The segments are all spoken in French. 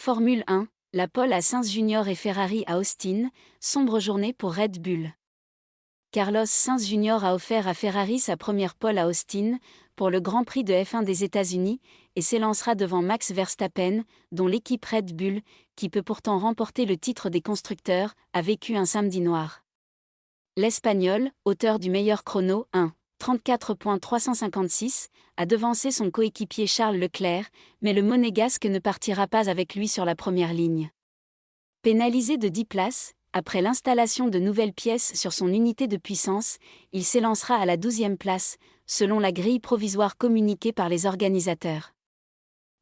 Formule 1, la pole à Sainz Jr. et Ferrari à Austin, sombre journée pour Red Bull. Carlos Sainz Jr. a offert à Ferrari sa première pole à Austin, pour le Grand Prix de F1 des États-Unis, et s'élancera devant Max Verstappen, dont l'équipe Red Bull, qui peut pourtant remporter le titre des constructeurs, a vécu un samedi noir. L'Espagnol, auteur du meilleur chrono, 1:34.356, a devancé son coéquipier Charles Leclerc, mais le Monégasque ne partira pas avec lui sur la première ligne. Pénalisé de 10 places, après l'installation de nouvelles pièces sur son unité de puissance, il s'élancera à la 12e place, selon la grille provisoire communiquée par les organisateurs.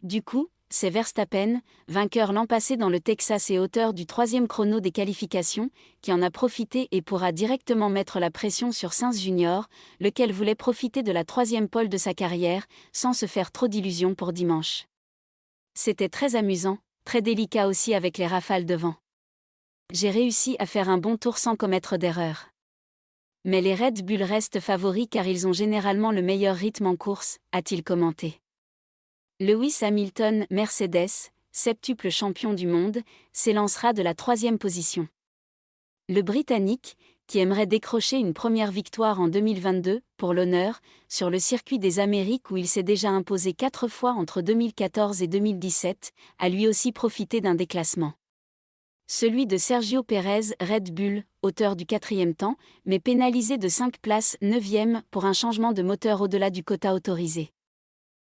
Du coup, c'est Verstappen, vainqueur l'an passé dans le Texas et auteur du 3e chrono des qualifications, qui en a profité et pourra directement mettre la pression sur Sainz Jr., lequel voulait profiter de la 3e pole de sa carrière, sans se faire trop d'illusions pour dimanche. C'était très amusant, très délicat aussi avec les rafales de vent. J'ai réussi à faire un bon tour sans commettre d'erreur. Mais les Red Bull restent favoris car ils ont généralement le meilleur rythme en course, a-t-il commenté. Lewis Hamilton, Mercedes, septuple champion du monde, s'élancera de la 3e position. Le Britannique, qui aimerait décrocher une première victoire en 2022, pour l'honneur, sur le circuit des Amériques où il s'est déjà imposé 4 fois entre 2014 et 2017, a lui aussi profité d'un déclassement. Celui de Sergio Pérez, Red Bull, auteur du 4e temps, mais pénalisé de 5 places, 9e, pour un changement de moteur au-delà du quota autorisé.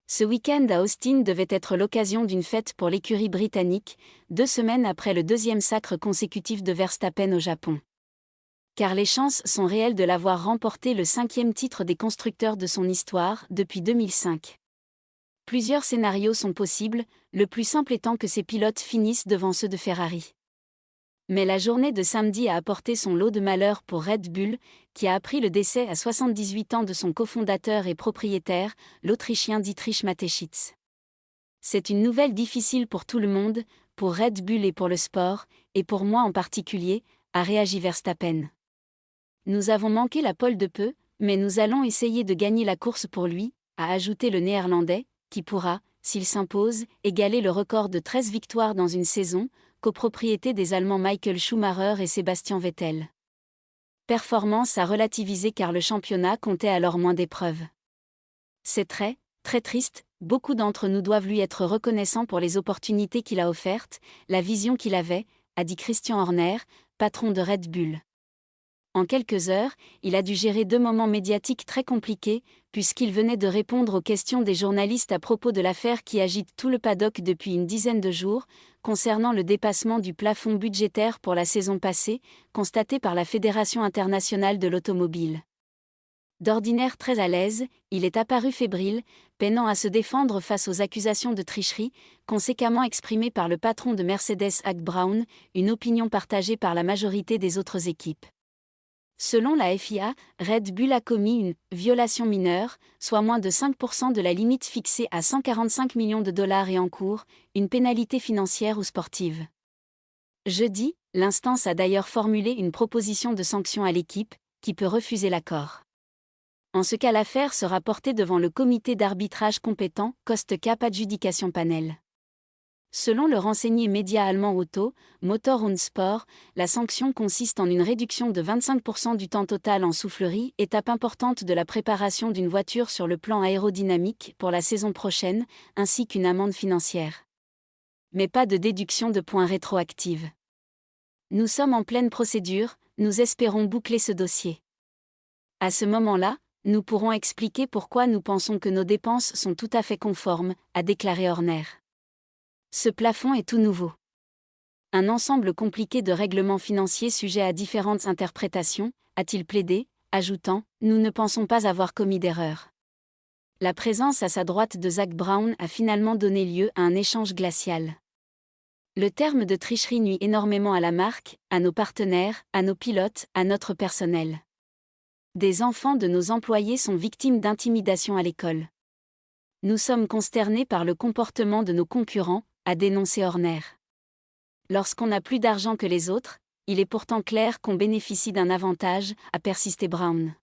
Ce week-end à Austin devait être l'occasion d'une fête pour l'écurie britannique, 2 semaines après le 2e sacre consécutif de Verstappen au Japon. Car les chances sont réelles de l'avoir remporté le 5e titre des constructeurs de son histoire, depuis 2005. Plusieurs scénarios sont possibles, le plus simple étant que ces pilotes finissent devant ceux de Ferrari. Mais la journée de samedi a apporté son lot de malheur pour Red Bull, qui a appris le décès à 78 ans de son cofondateur et propriétaire, l'Autrichien Dietrich Mateschitz. C'est une nouvelle difficile pour tout le monde, pour Red Bull et pour le sport, et pour moi en particulier, a réagi Verstappen. Nous avons manqué la pole de peu, mais nous allons essayer de gagner la course pour lui, a ajouté le Néerlandais, qui pourra, s'il s'impose, égaler le record de 13 victoires dans une saison, copropriété des Allemands Michael Schumacher et Sébastien Vettel. Performance à relativiser car le championnat comptait alors moins d'épreuves. C'est très, très triste, beaucoup d'entre nous doivent lui être reconnaissants pour les opportunités qu'il a offertes, la vision qu'il avait, a dit Christian Horner, patron de Red Bull. En quelques heures, il a dû gérer 2 moments médiatiques très compliqués, puisqu'il venait de répondre aux questions des journalistes à propos de l'affaire qui agite tout le paddock depuis une dizaine de jours, concernant le dépassement du plafond budgétaire pour la saison passée, constaté par la Fédération internationale de l'automobile. D'ordinaire très à l'aise, il est apparu fébrile, peinant à se défendre face aux accusations de tricherie, conséquemment exprimées par le patron de Mercedes Zak Brown, une opinion partagée par la majorité des autres équipes. Selon la FIA, Red Bull a commis une « violation mineure », soit moins de 5% de la limite fixée à 145 millions de dollars et en cours, une pénalité financière ou sportive. Jeudi, l'instance a d'ailleurs formulé une proposition de sanction à l'équipe, qui peut refuser l'accord. En ce cas, l'affaire sera portée devant le comité d'arbitrage compétent, Cost Cap Adjudication Panel. Selon le renseigné média allemand Auto, Motor und Sport, la sanction consiste en une réduction de 25% du temps total en soufflerie, étape importante de la préparation d'une voiture sur le plan aérodynamique pour la saison prochaine, ainsi qu'une amende financière. Mais pas de déduction de points rétroactive. Nous sommes en pleine procédure, nous espérons boucler ce dossier. À ce moment-là, nous pourrons expliquer pourquoi nous pensons que nos dépenses sont tout à fait conformes, a déclaré Horner. Ce plafond est tout nouveau. Un ensemble compliqué de règlements financiers sujets à différentes interprétations, a-t-il plaidé, ajoutant « Nous ne pensons pas avoir commis d'erreur ». La présence à sa droite de Zak Brown a finalement donné lieu à un échange glacial. Le terme de tricherie nuit énormément à la marque, à nos partenaires, à nos pilotes, à notre personnel. Des enfants de nos employés sont victimes d'intimidation à l'école. Nous sommes consternés par le comportement de nos concurrents, a dénoncé Horner. Lorsqu'on n'a plus d'argent que les autres, il est pourtant clair qu'on bénéficie d'un avantage, a persisté Brown.